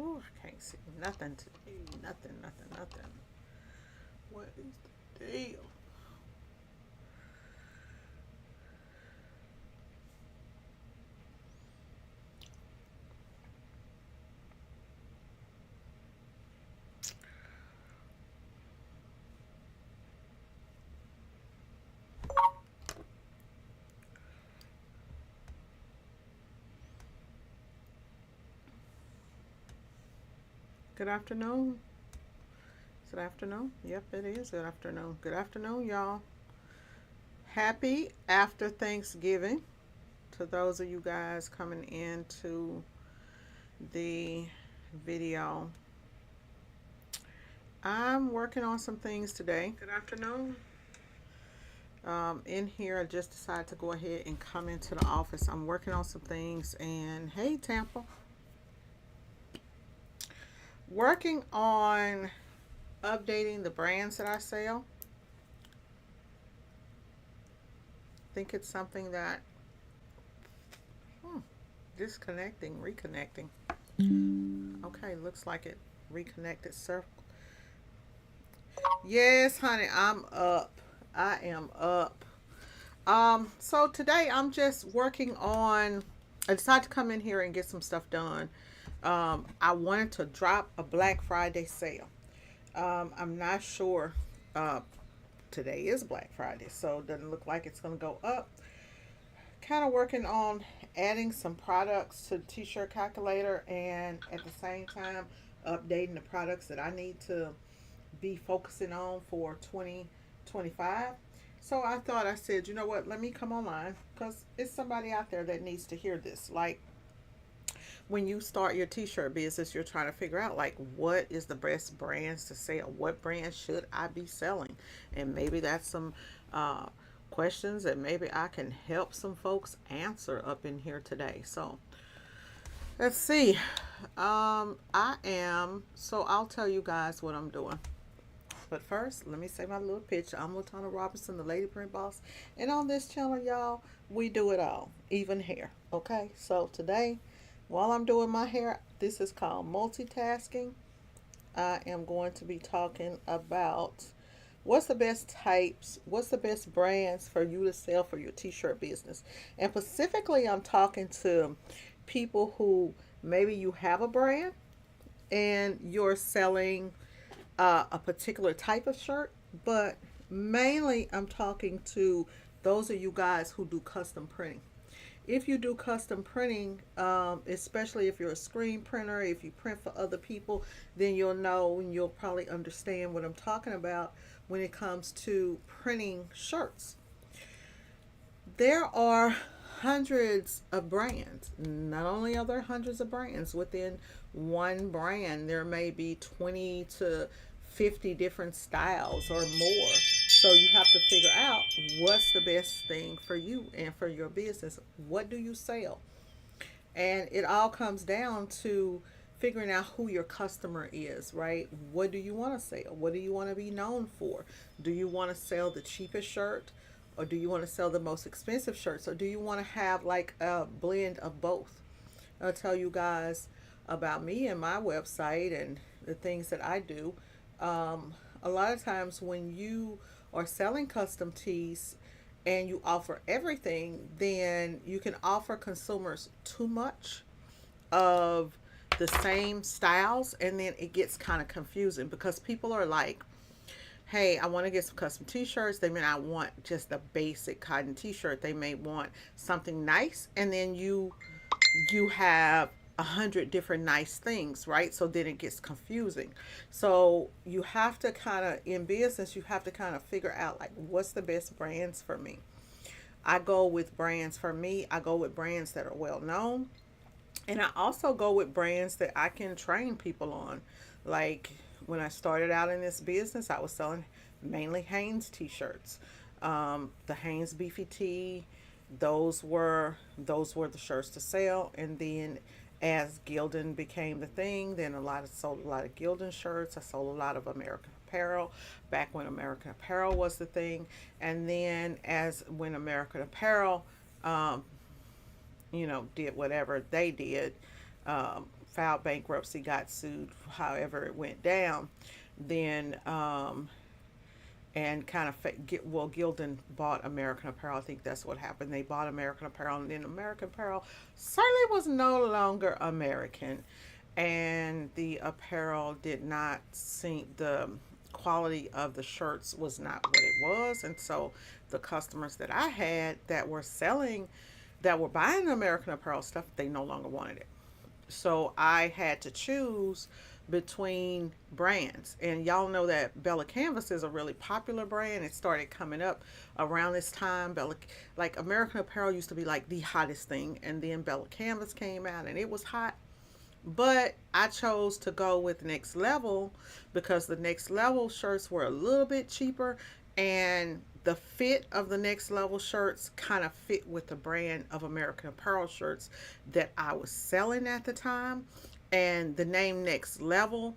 Ooh, I can't see nothing today. Nothing, nothing, nothing. What is the deal? Good afternoon. Is it afternoon? Yep, it is. Good afternoon. Good afternoon, y'all. Happy after Thanksgiving to those of you guys coming into the video. I'm working on some things today. Good afternoon. In here, I just decided to go ahead and come into the office. I'm working on some things, and hey, Tampa, working on updating the brands that I sell. I think it's something that disconnecting, reconnecting. Okay, looks like it reconnected. Circle. Yes, honey, I'm up. I am up. So today I'm just working on. I decided to come in here and get some stuff done. I wanted to drop a Black Friday sale. I'm not sure. Uh, Today is Black Friday, so it doesn't look like it's gonna go up. Kind of working on adding some products to the t-shirt calculator, and at the same time updating the products that I need to be focusing on for 2025. So I said, you know what, let me come online because it's somebody out there that needs to hear this. Like, when you start your t-shirt business, you're trying to figure out like what is the best brands to sell, what brand should I be selling, and maybe that's some uh, questions that maybe I can help some folks answer up in here today. So let's see. I'll tell you guys what I'm doing. But first, let me say my little pitch. I'm Latana Robinson, the Lady Print Boss. And on this channel, y'all, we do it all, even hair. Okay? So today, while I'm doing my hair, this is called multitasking. I am going to be talking about what's the best brands for you to sell for your t shirt business. And specifically, I'm talking to people who maybe you have a brand and you're selling a particular type of shirt, but mainly I'm talking to those of you guys who do custom printing. If you do custom printing, especially if you're a screen printer, if you print for other people, then you'll know and you'll probably understand what I'm talking about when it comes to printing shirts. There are hundreds of brands. Not only are there hundreds of brands within one brand, there may be 20 to 50 different styles or more. So you have to figure out what's the best thing for you and for your business. What do you sell? And it all comes down to figuring out who your customer is, right? What do you want to sell? What do you want to be known for? Do you want to sell the cheapest shirt? Or do you want to sell the most expensive shirts? Or do you want to have like a blend of both? I'll tell you guys about me and my website and the things that I do. A lot of times when you are selling custom tees and you offer everything, then you can offer consumers too much of the same styles, and then it gets kind of confusing because people are like, hey, I want to get some custom t-shirts. They may not want just a basic cotton t-shirt. They may want something nice, and then you have 100 different nice things, right? So then it gets confusing. So you have to kind of, in business, you have to kind of figure out like what's the best brands for me. I go with brands for me. I go with brands that are well known, and I also go with brands that I can train people on. Like when I started out in this business, I was selling mainly Hanes t-shirts. The Hanes Beefy Tee, those were the shirts to sell. And then as Gildan became the thing, then sold a lot of Gildan shirts. I sold a lot of American Apparel back when American Apparel was the thing. And then as when American Apparel did whatever they did filed bankruptcy, got sued, however it went down. Then and kind of Gildan bought American Apparel. I think that's what happened. They bought American Apparel, and then American Apparel certainly was no longer American, and the apparel did not seem the quality of the shirts was not what it was, and so the customers that I had that were selling, that were buying American Apparel stuff, they no longer wanted it. So I had to choose between brands. And y'all know that Bella Canvas is a really popular brand. It started coming up around this time. Like American Apparel used to be like the hottest thing, and then Bella Canvas came out and it was hot. But I chose to go with Next Level because the Next Level shirts were a little bit cheaper, and the fit of the Next Level shirts kind of fit with the brand of American Apparel shirts that I was selling at the time. And the name Next Level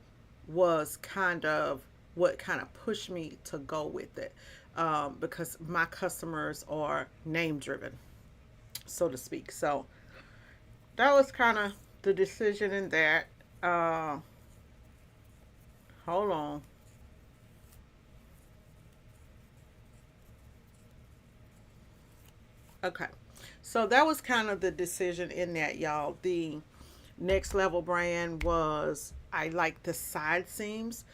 was kind of what kind of pushed me to go with it, because my customers are name driven, so to speak. So that was kind of the decision in that. Uh, Hold on. Okay. So that was kind of the decision in that, y'all. The Next Level brand was, I like the side seams.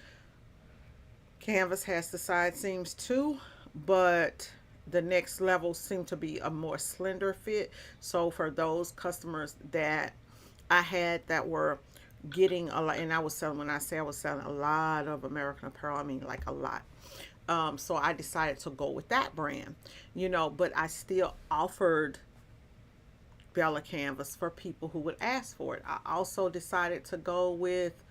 Canvas has the side seams too, but the Next Level seemed to be a more slender fit. So for those customers that I had that were getting a lot, and I was selling, when I say I was selling a lot of American Apparel, I mean like a lot. So I decided to go with that brand, but I still offered Bella Canvas for people who would ask for it. I also decided to go with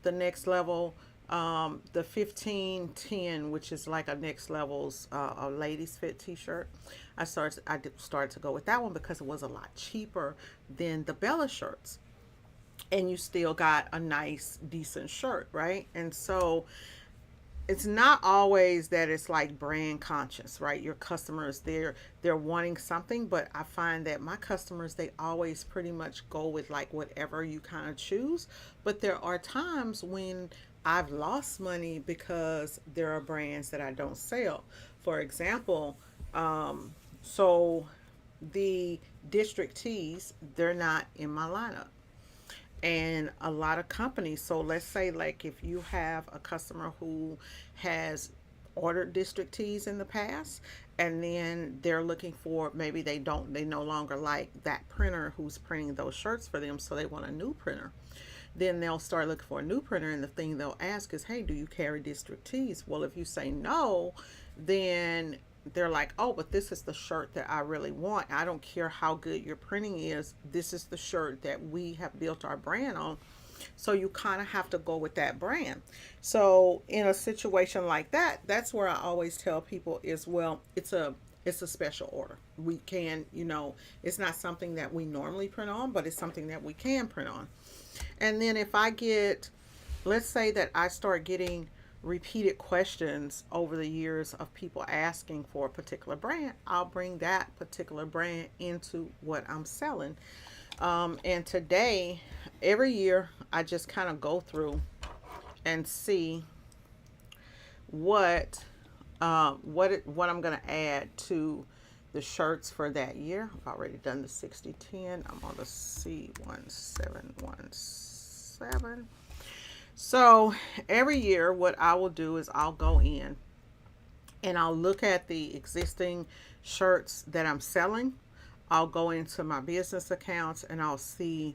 the Next Level, the 1510, which is like a Next Level's a ladies fit t-shirt. I started to go with that one because it was a lot cheaper than the Bella shirts, and you still got a nice decent shirt, right? And so it's not always that it's like brand conscious, right? Your customers, they're wanting something, but I find that my customers, they always pretty much go with like whatever you kind of choose. But there are times when I've lost money because there are brands that I don't sell. For example, so the District Tees, they're not in my lineup, and a lot of companies. So let's say like if you have a customer who has ordered District Tees in the past, and then they're looking for, maybe they no longer like that printer who's printing those shirts for them, so they want a new printer. Then they'll start looking for a new printer, and the thing they'll ask is, hey, do you carry District Tees? Well, if you say no, then they're like, oh, but this is the shirt that I really want. I don't care how good your printing is. This is the shirt that we have built our brand on. So you kind of have to go with that brand. So in a situation like that, that's where I always tell people is, well, it's a special order. We can, it's not something that we normally print on, but it's something that we can print on. And then if I get, let's say that I start getting repeated questions over the years of people asking for a particular brand, I'll bring that particular brand into what I'm selling. And today, every year, I just kind of go through and see what what I'm going to add to the shirts for that year. I've already done the 6010. I'm on the C1717. So every year, what I will do is I'll go in and I'll look at the existing shirts that I'm selling. I'll go into my business accounts and I'll see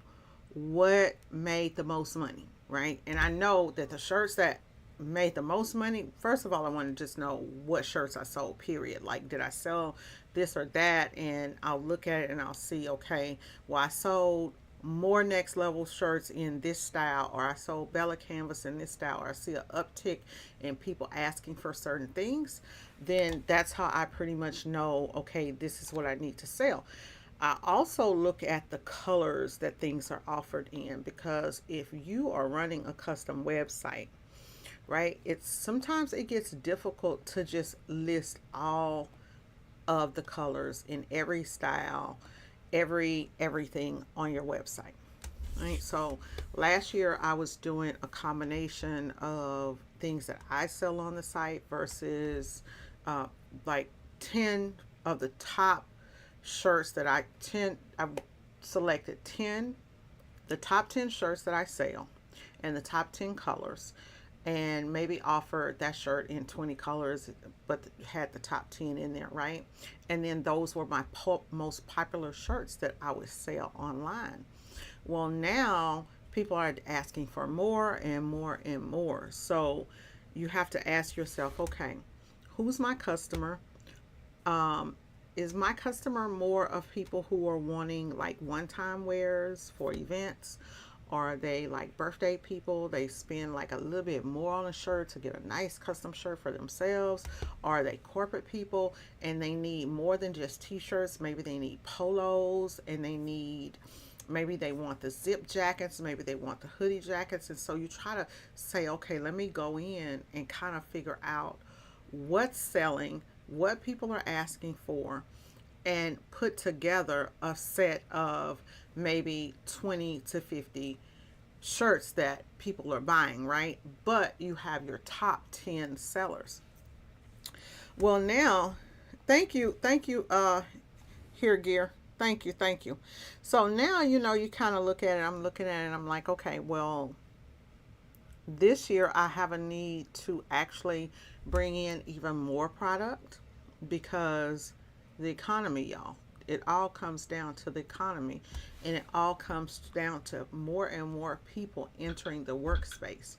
what made the most money, right? And I know that the shirts that made the most money, first of all, I want to just know what shirts I sold, period. Like, did I sell this or that? And I'll look at it and I'll see, okay, well, I sold more Next Level shirts in this style, or I sold Bella Canvas in this style, or I see an uptick in people asking for certain things, then that's how I pretty much know, okay, this is what I need to sell. I also look at the colors that things are offered in, because if you are running a custom website, right, it's sometimes it gets difficult to just list all of the colors in every style, everything on your website. Right. So last year I was doing a combination of things that I sell on the site versus uh, like 10 of the top shirts that I selected 10, the top 10 shirts that I sell and the top 10 colors, and maybe offered that shirt in 20 colors but had the top 10 in there, right? And then those were my most popular shirts that I would sell online. Well, now people are asking for more and more and more. So you have to ask yourself, okay, who's my customer? Um, is my customer more of people who are wanting like one time wears for events? Or are they like birthday people? They spend like a little bit more on a shirt to get a nice custom shirt for themselves. Or are they corporate people and they need more than just t shirts? Maybe they need polos and they need, maybe they want the zip jackets, maybe they want the hoodie jackets. And so you try to say, okay, let me go in and kind of figure out what's selling, what people are asking for, and put together a set of maybe 20 to 50 shirts that people are buying, right? But you have your top 10 sellers. Well, now, thank you, here, Gear. Thank you. So now, you kind of look at it, I'm looking at it, and I'm like, okay, well, this year I have a need to actually bring in even more product because the economy, y'all. It all comes down to the economy, and it all comes down to more and more people entering the workspace,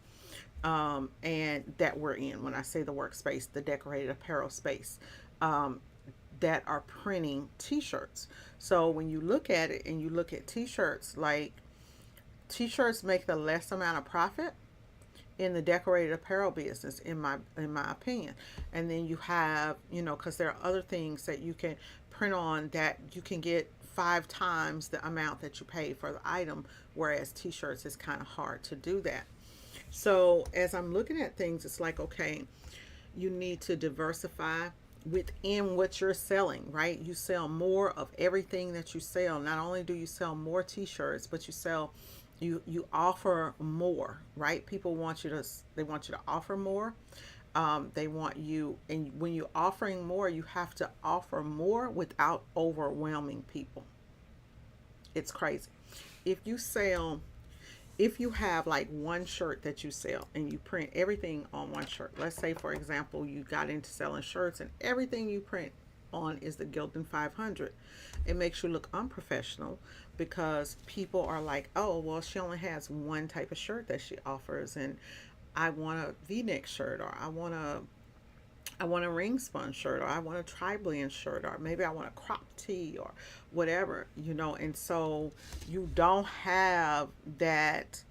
and that we're in. When I say the workspace, the decorated apparel space, um, that are printing T-shirts. So when you look at it and you look at T-shirts, like T-shirts make the less amount of profit in the decorated apparel business, in my opinion. And then you have, because there are other things that you can print on that you can get 5 times the amount that you pay for the item, whereas t-shirts is kind of hard to do that. So as I'm looking at things, it's like, okay, you need to diversify within what you're selling, right? You sell more of everything that you sell. Not only do you sell more t-shirts, but you offer more, right? People want you to they want you to offer more. They want you, and when you're offering more, you have to offer more without overwhelming people. It's crazy. If you sell if you have like one shirt that you sell and you print everything on one shirt, let's say for example you got into selling shirts and everything you print on is the Gildan 500, it makes you look unprofessional because people are like, oh well, she only has one type of shirt that she offers, and I want a v-neck shirt, or I want a ring spun shirt, or I want a tri-blend shirt, or maybe I want a crop tee, or whatever, and so you don't have that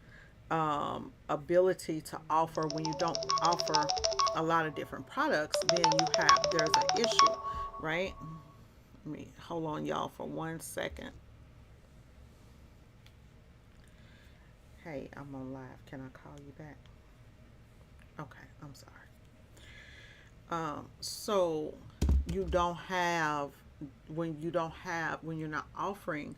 ability to offer. When you don't offer a lot of different products, then there's an issue, right? Let me hold on, y'all, for 1 second. Hey, I'm on live. Can I call you back? Okay, I'm sorry. So you don't have when you're not offering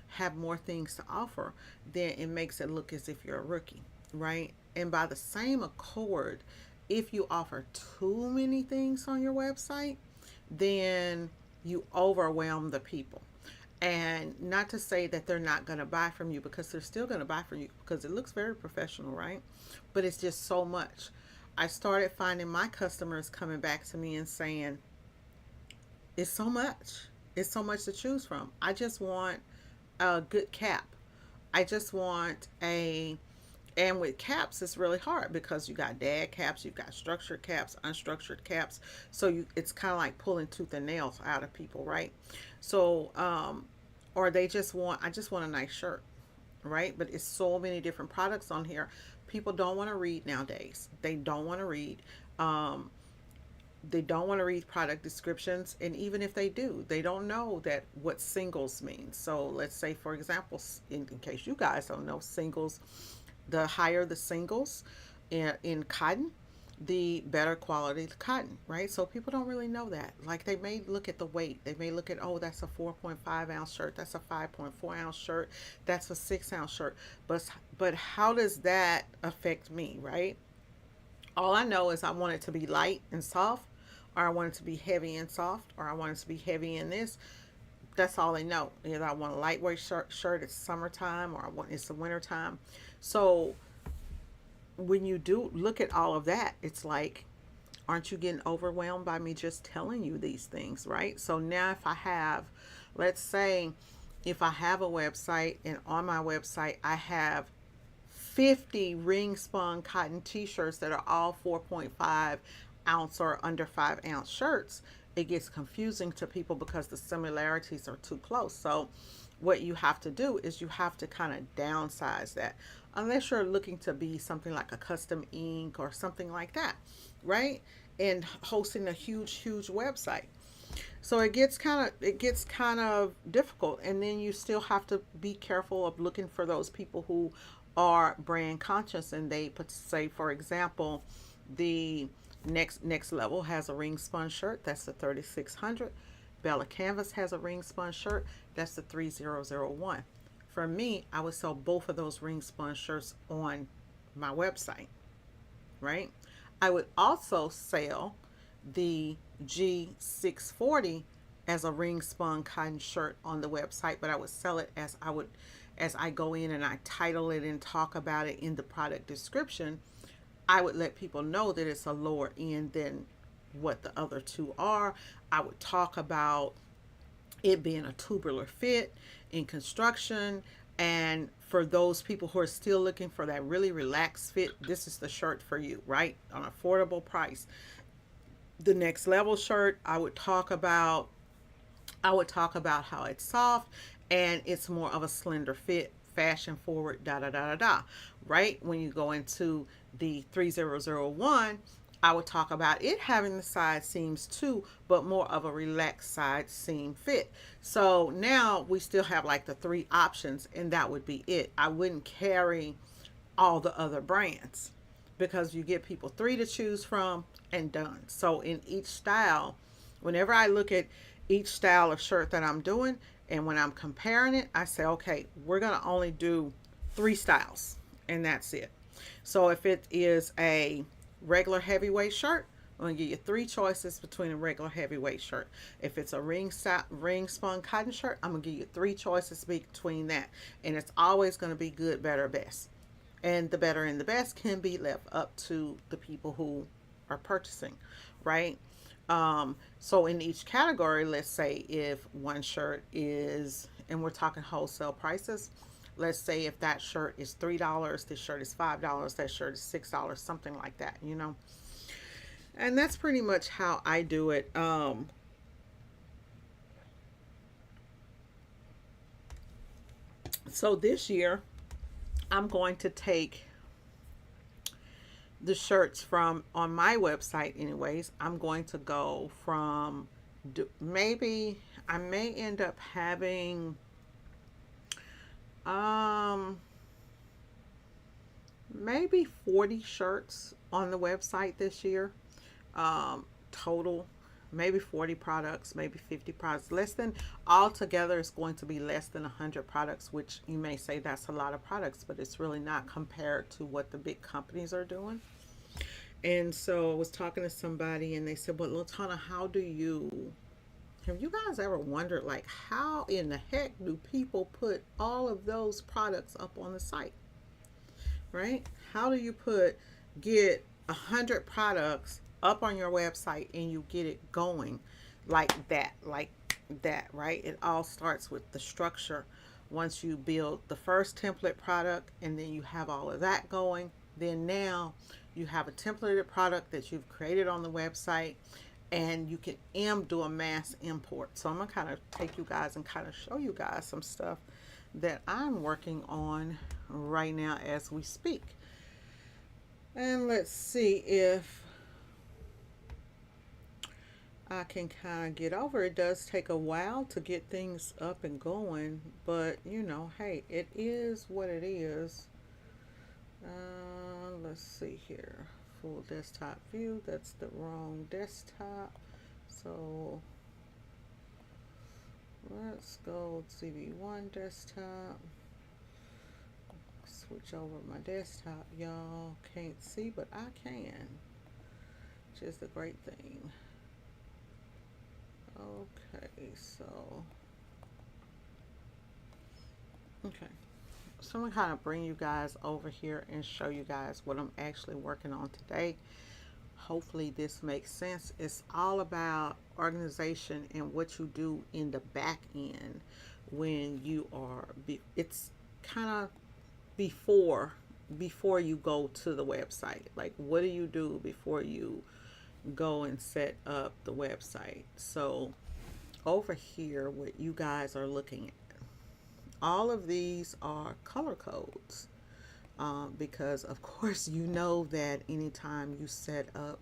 have more things to offer, then it makes it look as if you're a rookie, right? And by the same accord, if you offer too many things on your website, then you overwhelm the people. And not to say that they're not going to buy from you, because they're still going to buy from you because it looks very professional, right? But it's just so much. I started finding my customers coming back to me and saying, it's so much. It's so much to choose from. I just want a good cap. I just want a, and with caps, it's really hard because you got dad caps, you've got structured caps, unstructured caps. So it's kind of like pulling tooth and nails out of people, right? So, or they just want, I just want a nice shirt, right? But it's so many different products on here. People don't want to read nowadays. They don't want to read. Um, they don't want to read product descriptions, and even if they do, they don't know that what singles means. So let's say, for example, in case you guys don't know, singles, the higher the singles in cotton, the better quality cotton, right? So people don't really know that. Like they may look at the weight. They may look at, oh, that's a 4.5 ounce shirt. That's a 5.4 ounce shirt. That's a 6 ounce shirt. But how does that affect me, right? All I know is I want it to be light and soft, or I want it to be heavy and soft, or I want it to be heavy in this. That's all they know. Either I want a lightweight shirt, it's summertime, or I want it's the wintertime. So when you do look at all of that, it's like, aren't you getting overwhelmed by me just telling you these things, right? So now if I have, let's say, if I have a website and on my website I have 50 ring spun cotton t-shirts that are all 4.5 ounce or under 5 ounce shirts, it gets confusing to people because the similarities are too close. So what you have to do is you have to kind of downsize that, unless you're looking to be something like a custom ink or something like that, right? And hosting a huge website. So it gets kind of difficult, and then you still have to be careful of looking for those people who are brand conscious, and they put, say for example, the next level has a ring spun shirt, that's the 3600. Bella Canvas has a ring spun shirt, that's the 3001. For me, I would sell both of those ring spun shirts on my website, right? I would also sell the G640 as a ring spun cotton shirt on the website, but I would sell it as I go in and I title it and talk about it in the product description. I would let people know that it's a lower end than what the other two are. I would talk about it being a tubular fit in construction. And for those people who are still looking for that really relaxed fit, this is the shirt for you, right? On an affordable price. The next level shirt, I would talk about how it's soft and it's more of a slender fit, fashion forward, da da da da da. Right? When you go into the 3001, I would talk about it having the side seams too, but more of a relaxed side seam fit. So now we still have like the three options, and that would be it. I wouldn't carry all the other brands because you get people three to choose from and done. So in each style, whenever I look at each style of shirt that I'm doing, and when I'm comparing it, I say, okay, we're going to only do three styles, and that's it. So if it is a regular heavyweight shirt, I'm going to give you three choices between a regular heavyweight shirt. If it's a ring spun cotton shirt, I'm going to give you three choices between that. And it's always going to be good, better, best. And the better and the best can be left up to the people who are purchasing, right? So in each category, let's say if one shirt is, and we're talking wholesale prices, let's say if that shirt is $3, this shirt is $5, that shirt is $6, something like that, you know. And that's pretty much how I do it. So this year, I'm going to take the shirts from on my website anyways. I'm going to go from, maybe I may end up having um maybe 40 shirts on the website this year, total. Maybe 40 products, maybe 50 products. Less than, altogether it's going to be less than 100 products, which you may say that's a lot of products, but it's really not compared to what the big companies are doing. And so I was talking to somebody and they said, well, Latana, have you guys ever wondered, like, how in the heck do people put all of those products up on the site, right? How do you get 100 products up on your website and you get it going like that, right? It all starts with the structure. Once you build the first template product and then you have all of that going, then now you have a templated product that you've created on the website, and you can do a mass import. So I'm gonna kind of take you guys and kind of show you guys some stuff that I'm working on right now as we speak. And let's see if I can kind of get over. It does take a while to get things up and going, but you know, hey, it is what it is. Let's see here. full desktop view. That's the wrong desktop. So let's go CV1 desktop. Switch over my desktop. Y'all can't see, but I can, which is the great thing. Okay, so okay. So I'm gonna kind of bring you guys over here and show you guys what I'm actually working on today. Hopefully this makes sense. It's all about organization and what you do in the back end when you are, it's kind of before you go to the website. Like, what do you do before you go and set up the website? So over here, what you guys are looking at, all of these are color codes. Because of course you know that anytime you set up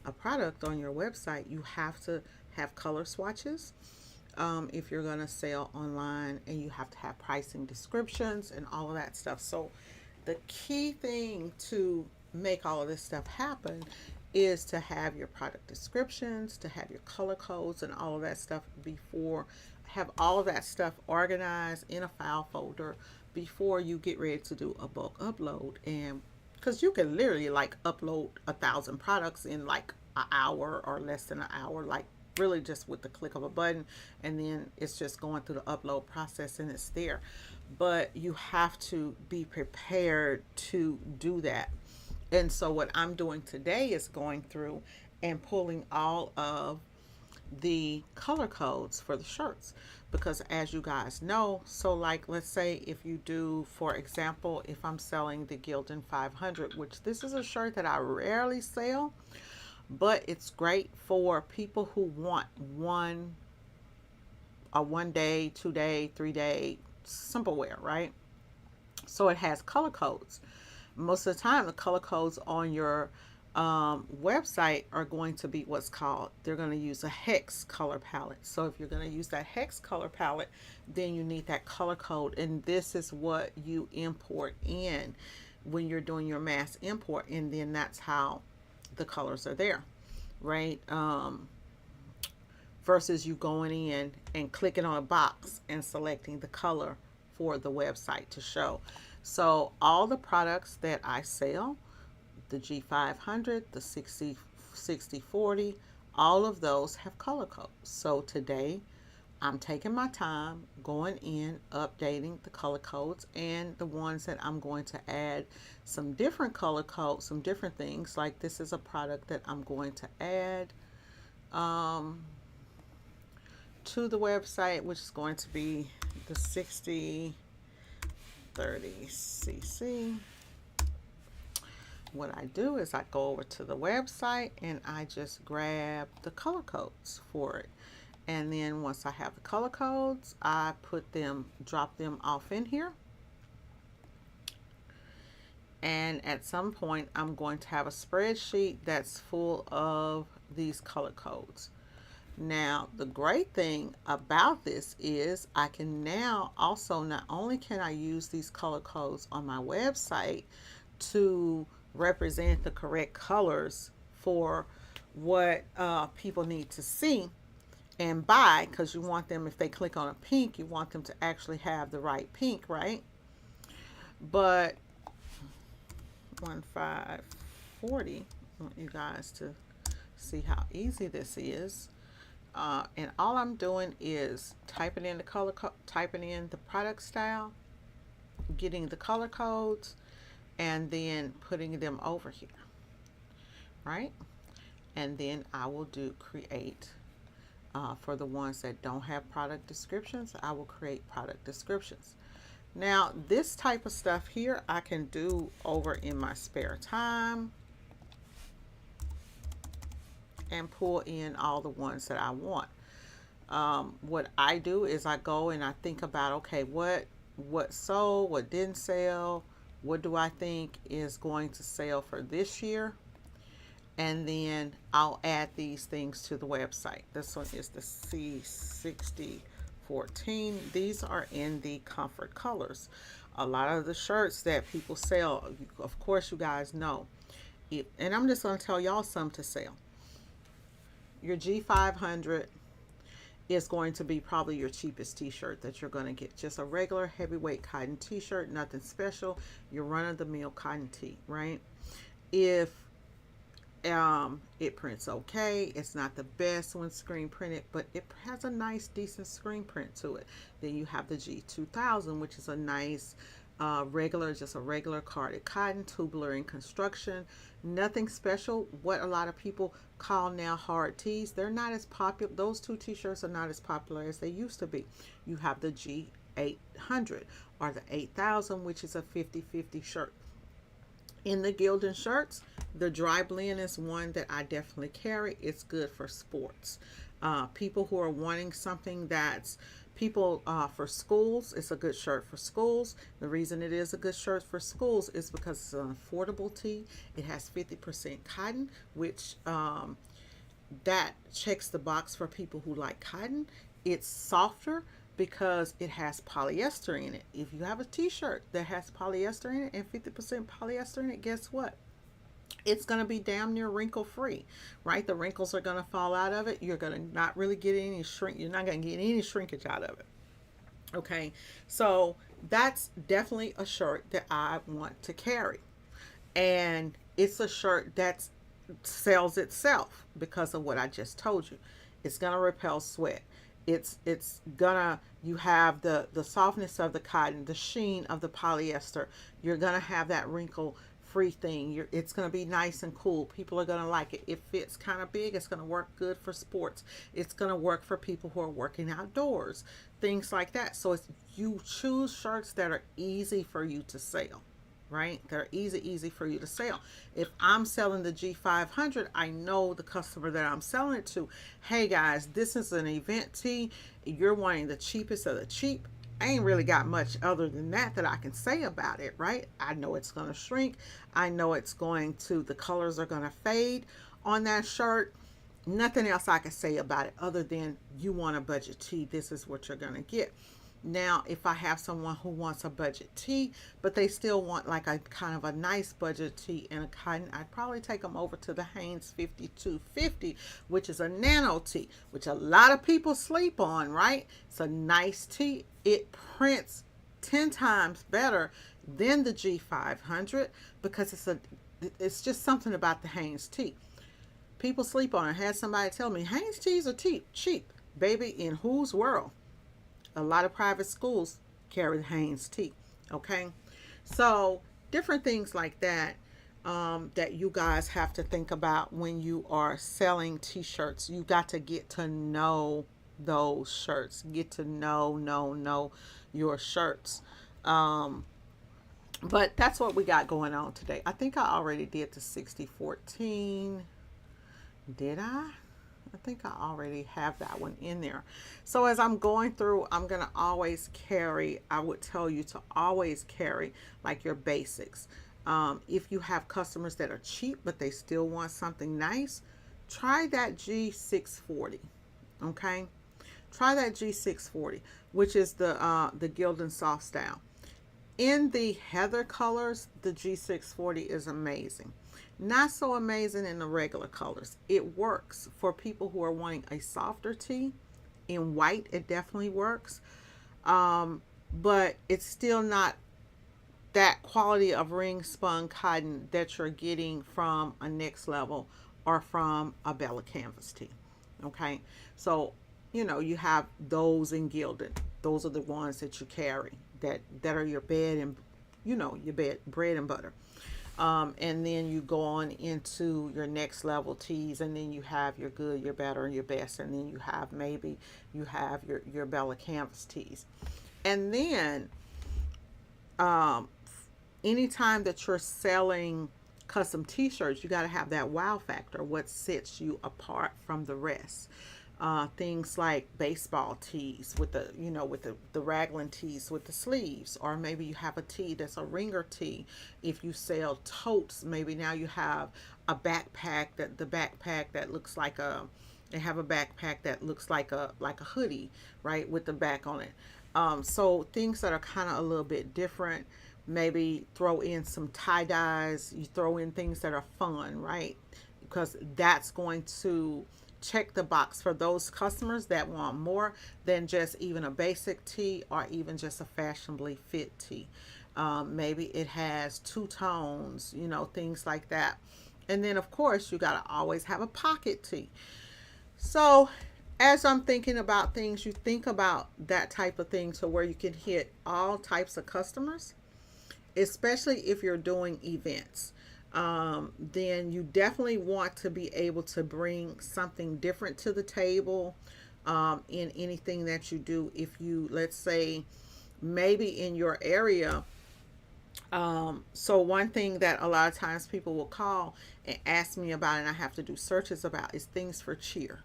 a product on your website, you have to have color swatches if you're going to sell online, and you have to have pricing descriptions and all of that stuff. So the key thing to make all of this stuff happen is to have your product descriptions, to have your color codes and all of that stuff before, have all of that stuff organized in a file folder before you get ready to do a bulk upload. And because you can literally like upload 1,000 products in like an hour or less than an hour, like really just with the click of a button, and then it's just going through the upload process and it's there. But you have to be prepared to do that. And so what I'm doing today is going through and pulling all of the color codes for the shirts, because as you guys know, so like let's say if you do, for example, if I'm selling the Gildan 500, which this is a shirt that I rarely sell, but it's great for people who want a 1 day, 2 day, 3 day simple wear, right? So it has color codes. Most of the time the color codes on your website are going to be what's called, they're going to use a hex color palette. So if you're going to use that hex color palette, then you need that color code, and this is what you import in when you're doing your mass import, and then that's how the colors are there, right? Versus you going in and clicking on a box and selecting the color for the website to show. So all the products that I sell, the G500, the 6040, all of those have color codes. So today I'm taking my time going in, updating the color codes, and the ones that I'm going to add some different color codes, some different things. Like this is a product that I'm going to add to the website, which is going to be the 6030 cc. What I do is I go over to the website and I just grab the color codes for it. And then once I have the color codes, I put them, drop them off in here. And at some point, I'm going to have a spreadsheet that's full of these color codes. Now, the great thing about this is I can now also, not only can I use these color codes on my website to represent the correct colors for what people need to see and buy, because you want them, if they click on a pink, you want them to actually have the right pink, right? But 1540, I want you guys to see how easy this is. And all I'm doing is typing in the typing in the product style, getting the color codes, and then putting them over here, right? And then I will do create. For the ones that don't have product descriptions, I will create product descriptions. Now, this type of stuff here I can do over in my spare time and pull in all the ones that I want. What I do is I go and I think about, okay, what sold, what didn't sell, what do I think is going to sell for this year, and then I'll add these things to the website. This one is the C6014. These are in the comfort colors. A lot of the shirts that people sell, of course you guys know, And I'm just going to tell y'all some to sell. Your G500 is going to be probably your cheapest t-shirt that you're going to get. Just a regular heavyweight cotton t-shirt, nothing special. Your run-of-the-mill cotton tee, right? If it prints okay, it's not the best when screen printed, but it has a nice decent screen print to it. Then you have the G2000, which is a nice just a regular carded cotton, tubular in construction, nothing special. What a lot of people call now hard tees, they're not as popular. Those two t-shirts are not as popular as they used to be. You have the G800 or the 8000, which is a 50-50 shirt. In the Gildan shirts, the dry blend is one that I definitely carry. It's good for sports. People who are wanting something that's for schools, it's a good shirt for schools. The reason it is a good shirt for schools is because it's an affordable tee. It has 50% cotton, which that checks the box for people who like cotton. It's softer because it has polyester in it. If you have a t-shirt that has polyester in it and 50% polyester in it, guess what? It's going to be damn near wrinkle free, right? The wrinkles are going to fall out of it. You're going to not really get any shrink. You're not going to get any shrinkage out of it. Okay. So that's definitely a shirt that I want to carry. And it's a shirt that sells itself because of what I just told you. It's going to repel sweat. It's gonna, you have the softness of the cotton, the sheen of the polyester. You're gonna have that wrinkle free thing. It's gonna be nice and cool. People are gonna like it. It fits kind of big. It's gonna work good for sports. It's gonna work for people who are working outdoors, things like that. So you choose shirts that are easy for you to sell, right? They're easy for you to sell. If I'm selling the G500, I know the customer that I'm selling it to. Hey guys, this is an event tee. You're wanting the cheapest of the cheap. I ain't really got much other than that I can say about it, right? I know it's going to shrink. I know the colors are going to fade on that shirt. Nothing else I can say about it other than you want a budget tee. This is what you're going to get. Now, if I have someone who wants a budget tee, but they still want like a kind of a nice budget tee in a cotton, I'd probably take them over to the Hanes 5250, which is a nano tee, which a lot of people sleep on, right? It's a nice tee. It prints 10 times better than the G500 because it's just something about the Hanes tee. People sleep on it. I had somebody tell me, Hanes tees are cheap. Baby, in whose world? A lot of private schools carry the Hanes tee. Okay, so different things like that that you guys have to think about when you are selling t-shirts. You got to get to know those shirts. Get to know your shirts. But that's what we got going on today. I think I already did the 60-14. Did I? I think I already have that one in there. So as I'm going through, I'm going to always carry, I would tell you to always carry like your basics. If you have customers that are cheap, but they still want something nice, try that G640. Okay. Try that G640, which is the Gildan Soft Style. In the heather colors, the G640 is amazing. Not so amazing in the regular colors. It works for people who are wanting a softer tee. In white, it definitely works. But it's still not that quality of ring spun cotton that you're getting from a Next Level or from a Bella Canvas tee. Okay, so you have those in Gildan. Those are the ones that you carry that are your bed and your bread and butter. And then you go on into your Next Level tees, and then you have your good, your better, and your best, and then you have your Bella Canvas tees. And then anytime that you're selling custom t-shirts, you got to have that wow factor, what sets you apart from the rest. Things like baseball tees with the raglan tees with the sleeves, or maybe you have a tee that's a ringer tee. If you sell totes, maybe now you have a backpack that looks like they have a backpack that looks like a hoodie, right, with the back on it. So things that are kind of a little bit different maybe throw in some tie dyes, you throw in things that are fun, right? Because that's going to check the box for those customers that want more than just even a basic tee or even just a fashionably fit tee. Maybe it has two tones, things like that. And then, of course, you got to always have a pocket tee. So, as I'm thinking about things, you think about that type of thing to where you can hit all types of customers, especially if you're doing events. Then you definitely want to be able to bring something different to the table in anything that you do. If you, let's say, maybe in your area, so one thing that a lot of times people will call and ask me about, and I have to do searches about, is things for cheer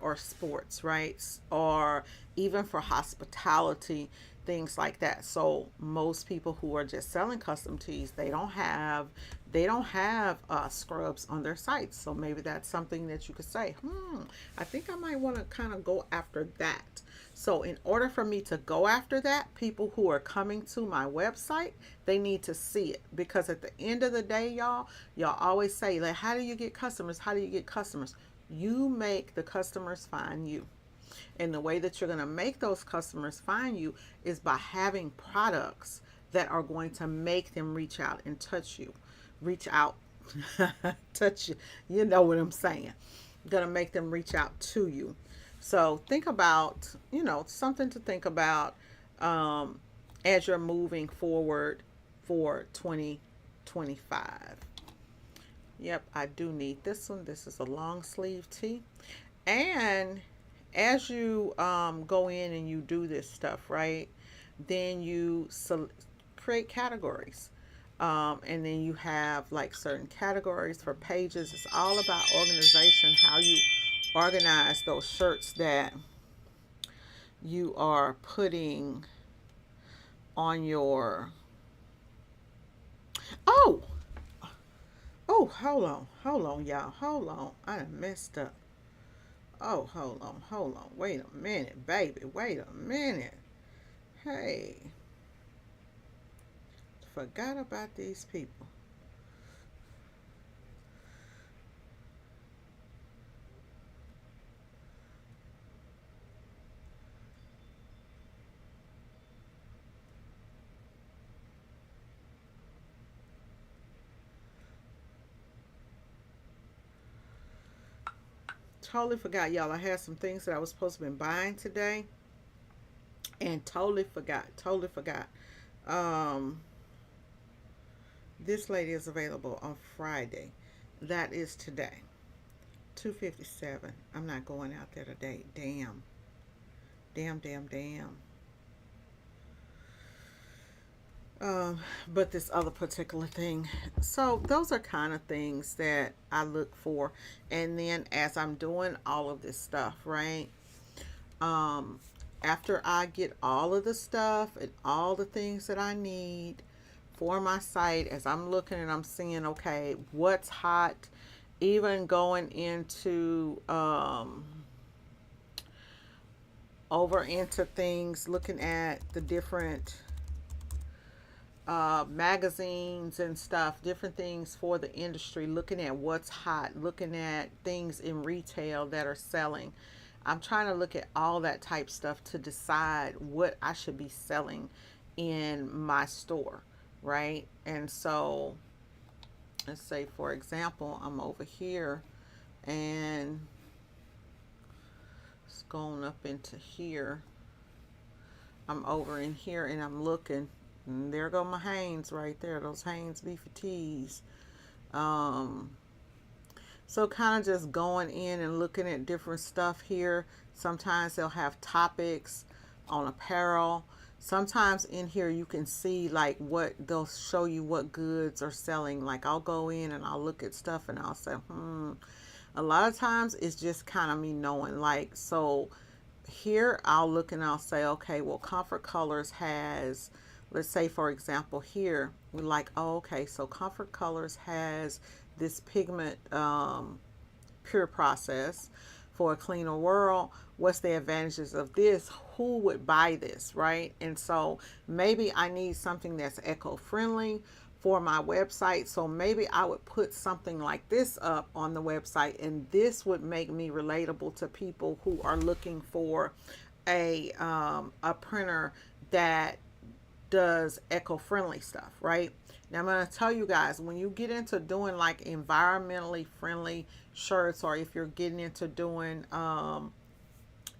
or sports, right? Or even for hospitality, things like that. So most people who are just selling custom tees, they don't have scrubs on their sites. So maybe that's something that you could say, I think I might want to kind of go after that. So in order for me to go after that, people who are coming to my website, they need to see it, because at the end of the day, y'all always say, like, how do you get customers? How do you get customers? You make the customers find you. And the way that you're going to make those customers find you is by having products that are going to make them reach out and touch you. Reach out, touch you. You know what I'm saying. Going to make them reach out to you. So think about, something to think about as you're moving forward for 2025. Yep, I do need this one. This is a long sleeve tee. And as you go in and you do this stuff, right, then you create categories. And then you have like certain categories for pages. It's all about organization, how you organize those shirts that you are putting on your. Oh, hold on, y'all, hold on. I done messed up. Oh, hold on. Wait a minute, baby. Wait a minute. Hey, forgot about these people. Totally forgot, y'all. I had some things that I was supposed to be buying today, and totally forgot. Totally forgot. Um, this lady is available on Friday. That is today. 2:57. I'm not going out there today. Damn. Damn, damn, damn. But this other particular thing. So those are kind of things that I look for. And then as I'm doing all of this stuff, right? Um, After I get all of the stuff and all the things that I need for my site, as I'm looking and I'm seeing, okay, what's hot, even going into over into things, looking at the different magazines and stuff, different things for the industry, looking at what's hot, looking at things in retail that are selling. I'm trying to look at all that type stuff to decide what I should be selling in my store, right? And so, let's say, for example, I'm over here and it's going up into here. I'm over in here and I'm looking. And there go my Hanes right there, those Hanes beefy tees. Um, so kind of just going in and looking at different stuff here. Sometimes they'll have topics on apparel. Sometimes in here you can see like what they'll show you what goods are selling. Like I'll go in and I'll look at stuff and I'll say, A lot of times it's just kind of me knowing, like, so here I'll look and I'll say, okay, well, Comfort Colors has, let's say, for example, here we're like, oh, okay, so Comfort Colors has this pigment pure process for a cleaner world. What's the advantages of this? Who would buy this, right? And so maybe I need something that's eco-friendly for my website. So maybe I would put something like this up on the website, and this would make me relatable to people who are looking for a printer that does eco-friendly stuff, right? Now I'm going to tell you guys, when you get into doing like environmentally friendly shirts, or if you're getting into doing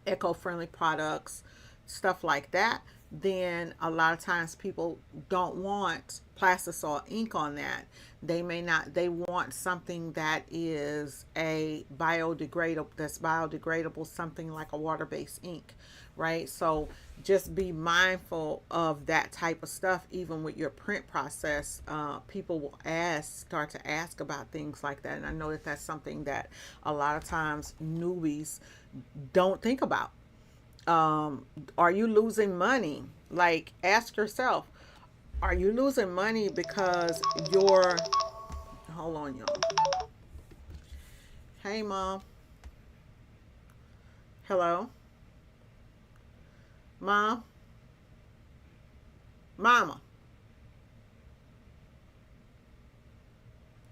eco-friendly products, stuff like that, then a lot of times people don't want plastisol ink on that. They may not, they want something that is a biodegradable, that's biodegradable, something like a water-based ink, right? So just be mindful of that type of stuff. Even with your print process, people will start to ask about things like that. And I know that that's something that a lot of times newbies don't think about. Are you losing money? Like, ask yourself, are you losing money because you're, hold on, y'all. Hey, mom. Hello? Mom? Mama.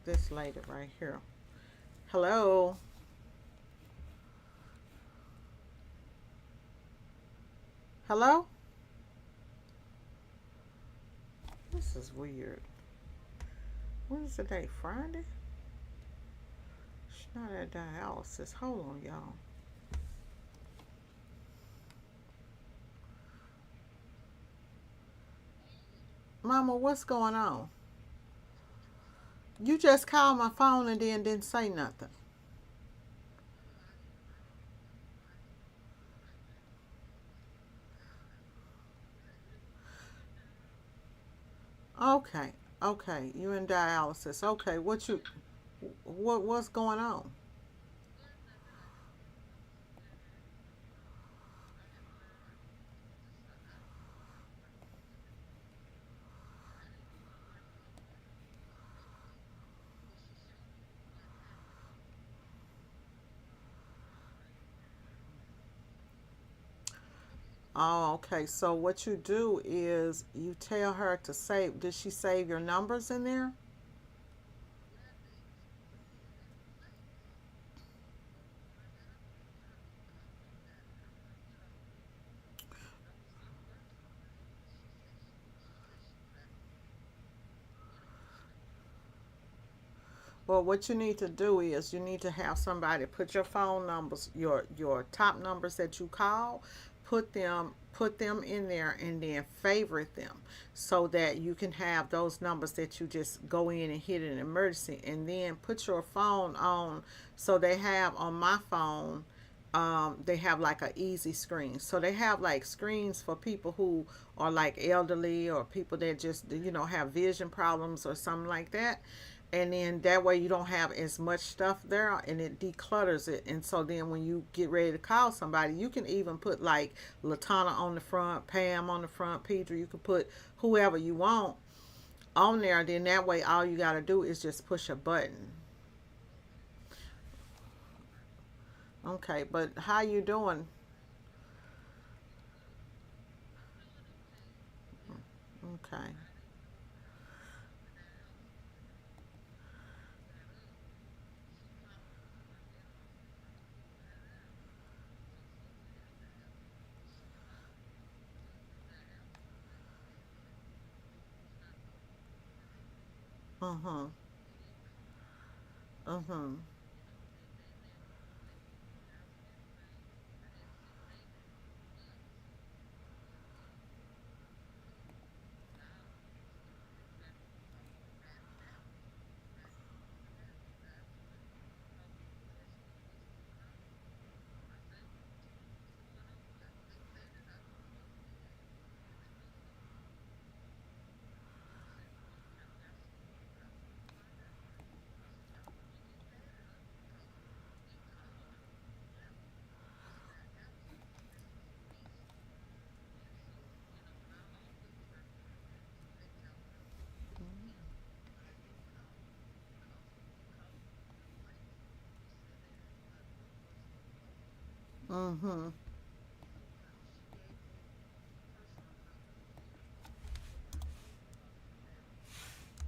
This lady right here. Hello? Hello? This is weird. What is the day? Friday? She's not at dialysis. Hold on, y'all. Mama, what's going on? You just called my phone and then didn't say nothing. Okay, okay, you in dialysis. Okay, what's going on? Oh, okay. So what you do is you tell her to save. Did she save your numbers in there? Well, what you need to do is you need to have somebody put your phone numbers, your top numbers that you call, put them in there and then favorite them so that you can have those numbers that you just go in and hit an emergency, and then put your phone on. So they have on my phone, they have like a easy screen. So they have like screens for people who are like elderly, or people that just have vision problems or something like that. And then that way you don't have as much stuff there, and it declutters it. And so then when you get ready to call somebody, you can even put like Latana on the front, Pam on the front, Pedro. You can put whoever you want on there. Then that way all you got to do is just push a button. Okay, but how you doing? Okay. Mhm. Mhm. Mm-hmm.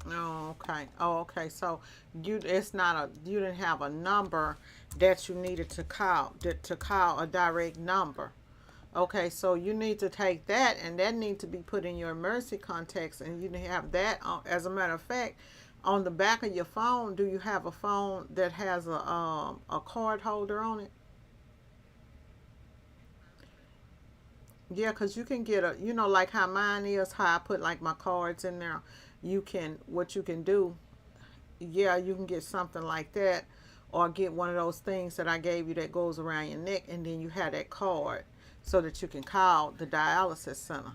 Oh, okay. Oh, okay. So it's not you didn't have a number that you needed to call a direct number. Okay, so you need to take that, and that need to be put in your emergency contacts, and you have that. As a matter of fact, on the back of your phone, do you have a phone that has a card holder on it? Yeah, cause you can get like how mine is, how I put like my cards in there. What you can do, yeah, you can get something like that, or get one of those things that I gave you that goes around your neck, and then you have that card so that you can call the dialysis center.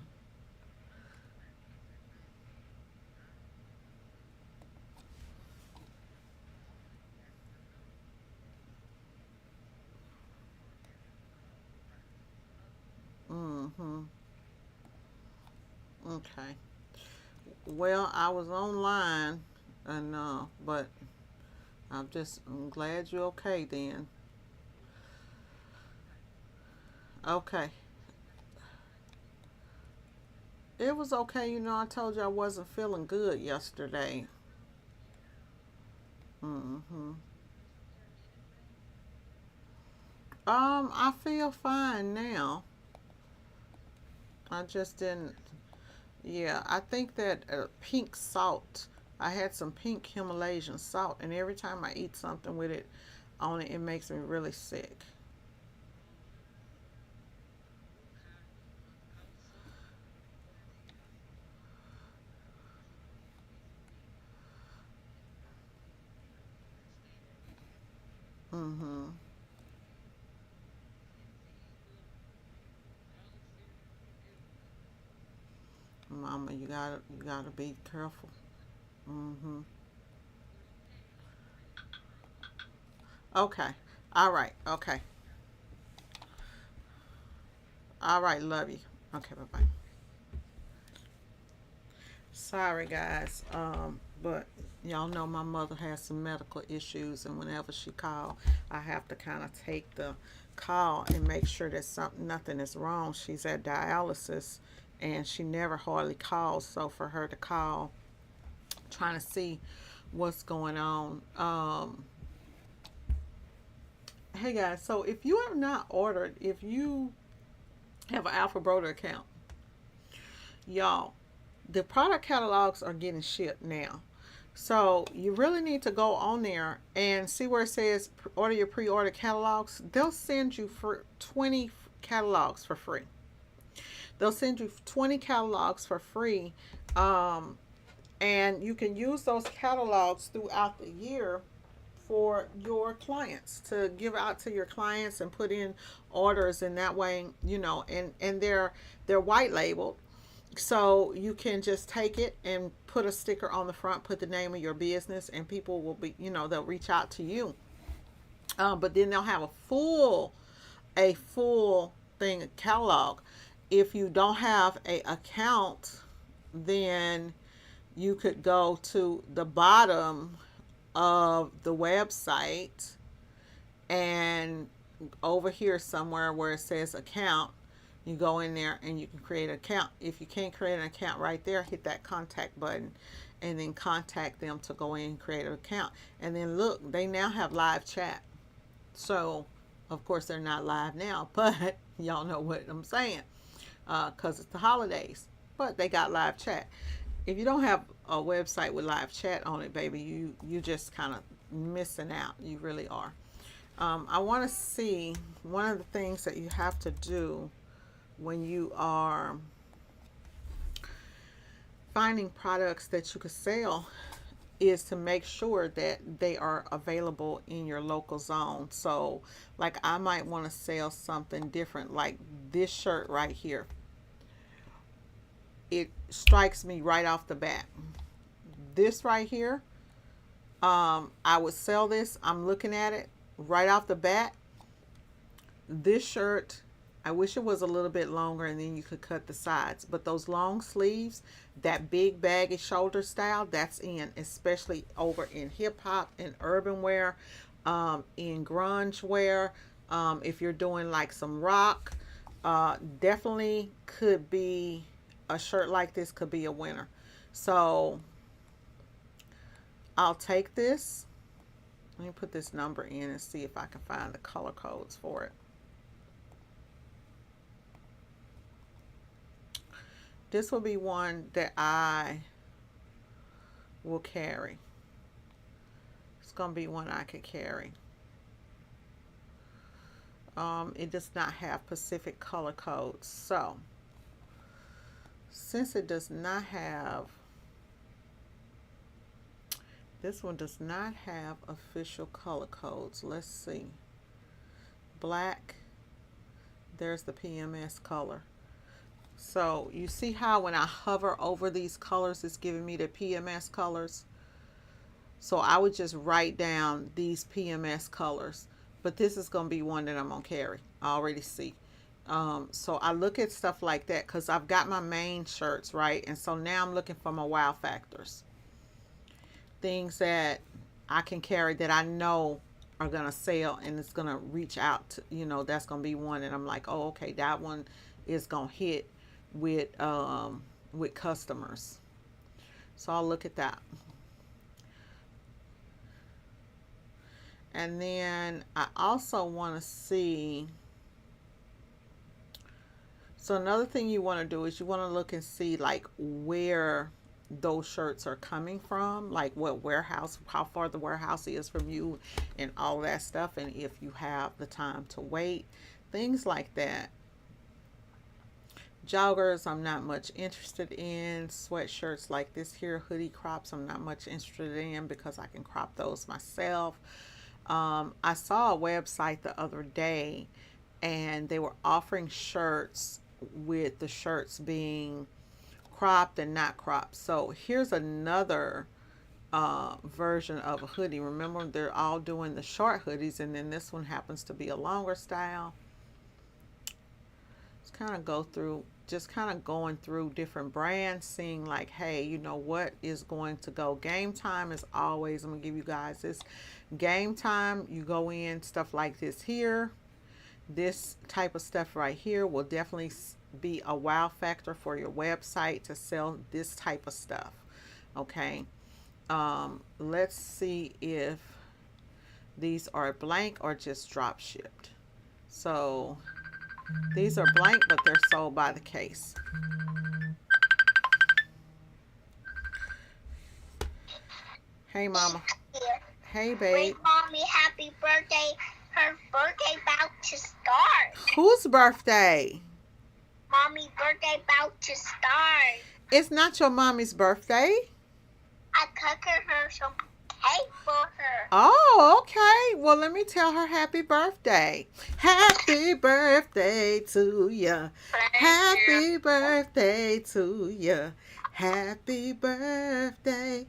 Mm-hmm. Okay. Well, I was online, and but I'm glad you're okay then. Okay. It was okay. I told you I wasn't feeling good yesterday. Mm-hmm. I feel fine now. I just didn't. Yeah, I think that pink salt. I had some pink Himalayan salt, and every time I eat something with it on it, it makes me really sick. Mm-hmm. Mama, you gotta be careful. Mm-hmm. Okay. All right. Okay. All right. Love you. Okay. Bye bye. Sorry, guys. But y'all know my mother has some medical issues, and whenever she call, I have to kind of take the call and make sure that nothing is wrong. She's at dialysis, and she never hardly calls. So for her to call, trying to see what's going on. Hey guys, so if you have not ordered, if you have an Alpha Broder account, y'all, the product catalogs are getting shipped now. So you really need to go on there and see where it says order your pre-order catalogs. They'll send you for 20 catalogs for free. They'll send you 20 catalogs for free. Um, and you can use those catalogs throughout the year for your clients to give out to your clients and put in orders, and that way, and they're white labeled, so you can just take it and put a sticker on the front, put the name of your business, and people will be, they'll reach out to you. But then they'll have a full thing catalog. If you don't have a account, then you could go to the bottom of the website, and over here somewhere where it says account, you go in there and you can create an account. If you can't create an account right there, hit that contact button and then contact them to go in and create an account. And then look, they now have live chat. So, of course, they're not live now, but y'all know what I'm saying, because it's the holidays. But they got live chat. If you don't have a website with live chat on it, baby, you just kind of missing out. You really are. I want to see one of the things that you have to do when you are finding products that you could sell is to make sure that they are available in your local zone. So, like, I might want to sell something different, like this shirt right here. It strikes me right off the bat. This right here, I would sell this. I'm looking at it right off the bat. This shirt, I wish it was a little bit longer and then you could cut the sides. But those long sleeves, that big baggy shoulder style, that's in, especially over in hip hop and urban wear, in grunge wear. If you're doing like some rock, definitely could be a shirt like this could be a winner. So I'll take this. Let me put this number in and see if I can find the color codes for it. This will be one that I will carry. It's going to be one I could carry. It does not have Pacific color codes. So, since it does not have, this one does not have official color codes. Let's see. Black, there's the PMS color. So you see how when I hover over these colors, it's giving me the PMS colors. So I would just write down these PMS colors. But this is going to be one that I'm going to carry. I already see. So I look at stuff like that because I've got my main shirts, right? And so now I'm looking for my wow factors. Things that I can carry that I know are going to sell and it's going to reach out to, that's going to be one. And I'm like, oh, okay, that one is going to hit with customers. So I'll look at that. And then I also want to see, so another thing you want to do is you want to look and see like where those shirts are coming from, like what warehouse, how far the warehouse is from you and all that stuff, and if you have the time to wait, things like that. Joggers, I'm not much interested in. Sweatshirts like this here, hoodie crops, I'm not much interested in because I can crop those myself. I saw a website the other day and they were offering shirts with the shirts being cropped and not cropped. So here's another version of a hoodie. Remember, they're all doing the short hoodies, and then this one happens to be a longer style. Let's kind of go through, just kind of going through different brands, seeing like, hey, you know what is going to go. Game Time is always, I'm gonna give you guys this. Game Time, you go in, stuff like this here. This type of stuff right here will definitely be a wow factor for your website to sell this type of stuff. Okay. Let's see if these are blank or just drop shipped. So these are blank, but they're sold by the case. Hey, Mama. Hey, babe. Wait, Mommy, happy birthday. Her birthday about to start. Whose birthday? Mommy's birthday about to start. It's not your mommy's birthday. I cooked her some cake for her. Oh, okay. Well, let me tell her happy birthday. Happy birthday to ya. Happy birthday to ya. Happy birthday.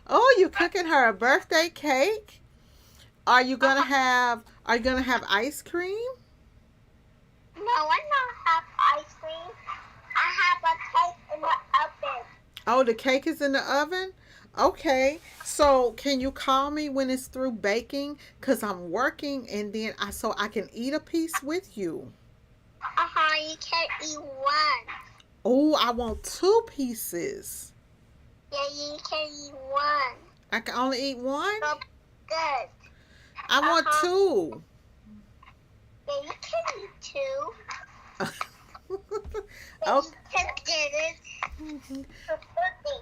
Oh, you cooking her a birthday cake? Are you gonna have ice cream? No, I don't have ice cream. I have a cake in the oven. Oh, the cake is in the oven? Okay. So can you call me when it's through baking? Because I'm working and then so I can eat a piece with you. You can't eat one. Oh, I want 2 pieces. Yeah, you can eat one. I can only eat one? So good. I want 2. Yeah, you can eat 2. Okay. You can get it. Her birthday.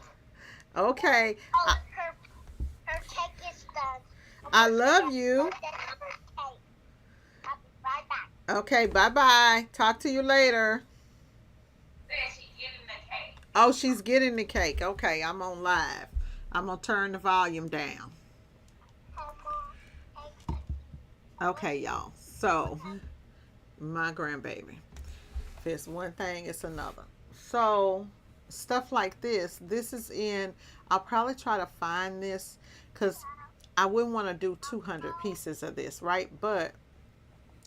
Okay. Oh, her cake is done. I love you. Bye-bye. Okay, bye-bye. Talk to you later. Oh, she's getting the cake. Okay, I'm on live. I'm going to turn the volume down. Okay, y'all. So, my grandbaby. If it's one thing, it's another. So, stuff like this. This is in, I'll probably try to find this because I wouldn't want to do 200 pieces of this, right? But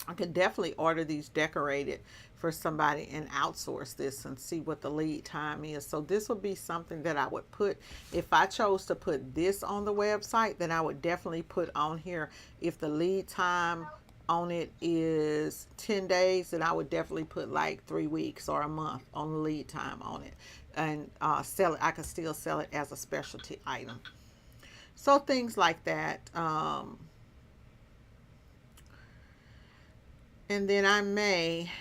I could definitely order these decorated for somebody and outsource this and see what the lead time is. So this would be something that I would put, if I chose to put this on the website, then I would definitely put on here, if the lead time on it is 10 days, then I would definitely put like 3 weeks or a month on the lead time on it, and sell it. I could still sell it as a specialty item. So things like that. And then I may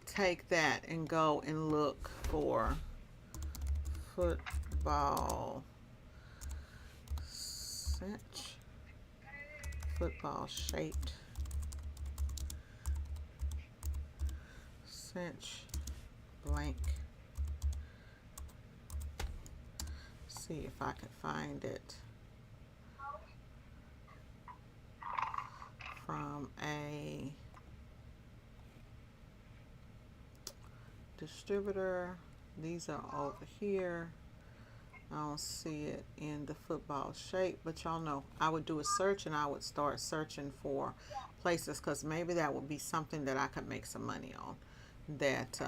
take that and go and look for football cinch, football shaped cinch blank. See if I can find it from a distributor. These are over here. I don't see it in the football shape, but y'all know I would do a search and I would start searching for places, because maybe that would be something that I could make some money on, that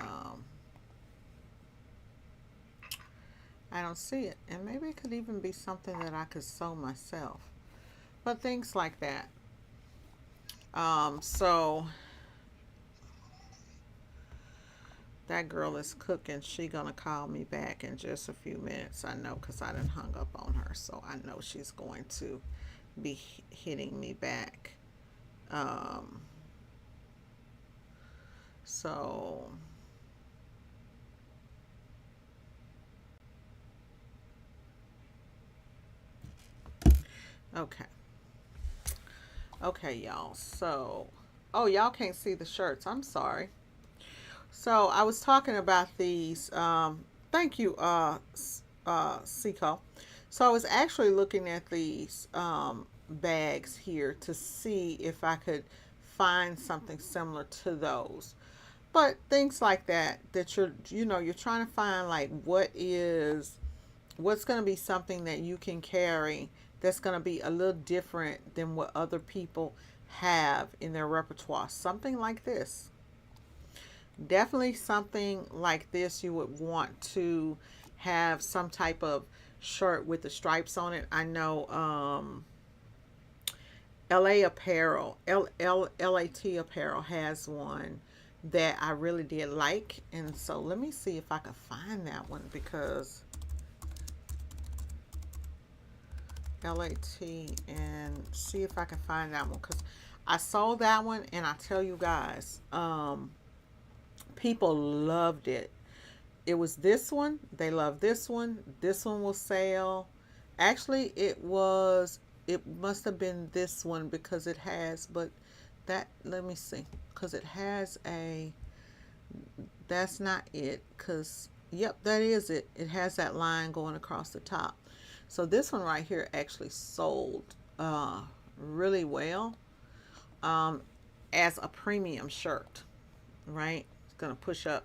I don't see it. And maybe it could even be something that I could sew myself, but things like that. So that girl is cooking. She gonna call me back in just a few minutes. I know, because I done hung up on her, so I know she's going to be hitting me back. So okay. Okay, y'all. So, oh, y'all can't see the shirts. I'm sorry. So I was talking about these. Thank you, Seco. So I was actually looking at these bags here to see if I could find something similar to those. But things like that, that you're trying to find, like, what's going to be something that you can carry that's going to be a little different than what other people have in their repertoire. Something like this. Definitely something like this you would want to have some type of shirt with the stripes on it. I know LA Apparel, LAT Apparel has one that I really did like. And so let me see if I can find that one, because LAT, and see if I can find that one, because I sold that one, and I tell you guys, people loved it. It was this one. They love this one. This one will sell. Actually, it must have been this one, because it has, but that, let me see, because it has that's not it, because, yep, that is it. It has that line going across the top. So this one right here actually sold really well as a premium shirt, right? It's going to push up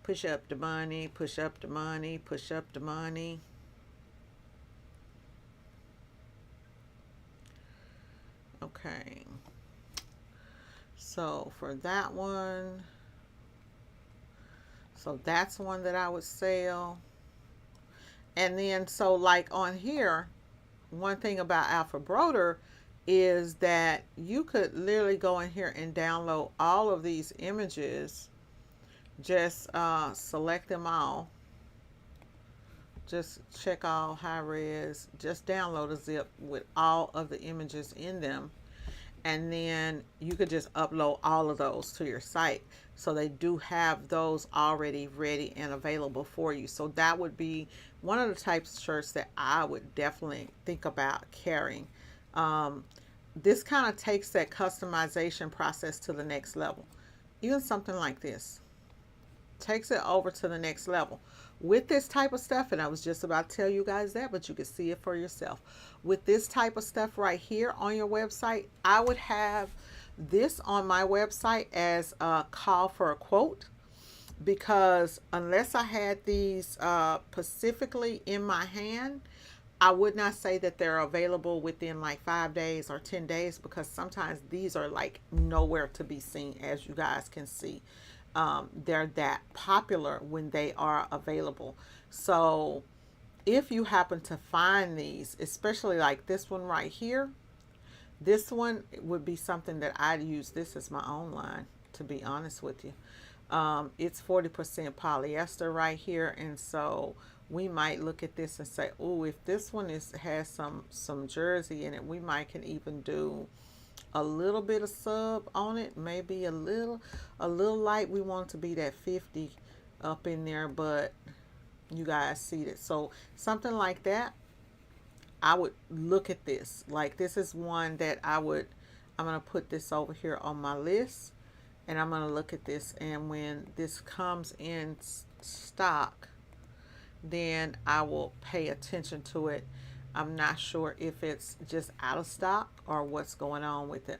the money, push up the money, push up the money. Okay. So for that one, so that's one that I would sell. And then, so like on here, one thing about Alpha Broder is that you could literally go in here and download all of these images. Just select them all. Just check all high res. Just download a zip with all of the images in them. And then you could just upload all of those to your site. So they do have those already ready and available for you. So that would be one of the types of shirts that I would definitely think about carrying. This kind of takes that customization process to the next level. Even something like this takes it over to the next level. With this type of stuff, and I was just about to tell you guys that, but you can see it for yourself. With this type of stuff right here on your website, I would have this on my website as a call for a quote, because unless I had these specifically in my hand, I would not say that they're available within like 5 days or 10 days, because sometimes these are like nowhere to be seen, as you guys can see. They're that popular when they are available. So if you happen to find these, especially like this one right here, this one would be something that I'd use this as my own line, to be honest with you. It's 40% polyester right here, and so we might look at this and say, oh, if this one has some jersey in it, we might can even do a little bit of sub on it, maybe a little light. We want it to be that 50 up in there, but you guys see it. So something like that, I would look at this. Like, this is one that I'm going to put this over here on my list, and I'm going to look at this, and when this comes in stock, then I will pay attention to it. I'm not sure if it's just out of stock or what's going on with it.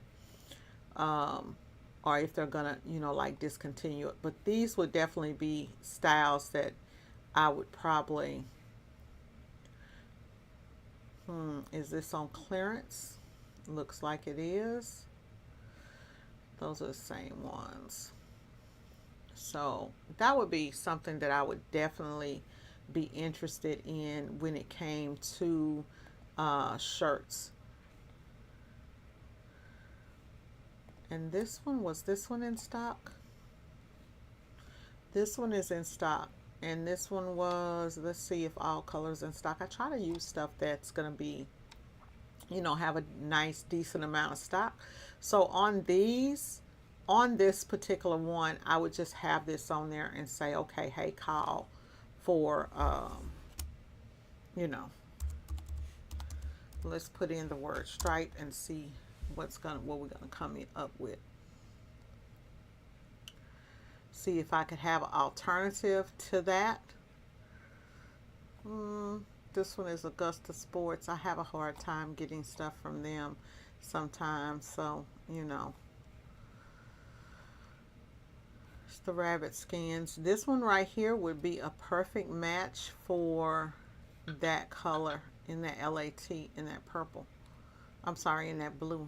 Or if they're gonna, like discontinue it. But these would definitely be styles that I would probably, is this on clearance? Looks like it is. Those are the same ones. So that would be something that I would definitely be interested in when it came to shirts. And was this one in stock? This one is in stock. And this one was, let's see if all colors in stock. I try to use stuff that's going to be, have a nice, decent amount of stock. So on this particular one, I would just have this on there and say, okay, hey, call for, let's put in the word stripe and see what we're gonna come up with. See if I could have an alternative to that. This one is Augusta Sports. I have a hard time getting stuff from them sometimes, so it's the rabbit skins. This one right here would be a perfect match for that color in that LAT, in that purple. I'm sorry, in that blue.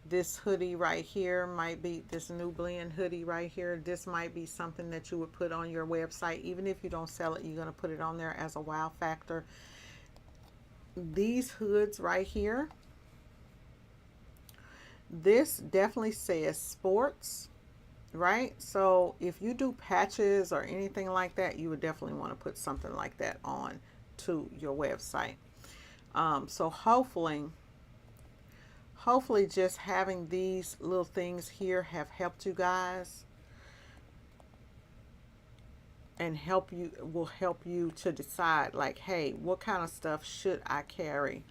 This hoodie right here might be, this new blend hoodie right here, this might be something that you would put on your website. Even if you don't sell it, you're going to put it on there as a wow factor. These hoods right here, this definitely says sports, right? So if you do patches or anything like that, you would definitely want to put something like that on to your website. So hopefully just having these little things here have helped you guys, and will help you to decide, like, hey, what kind of stuff should I carry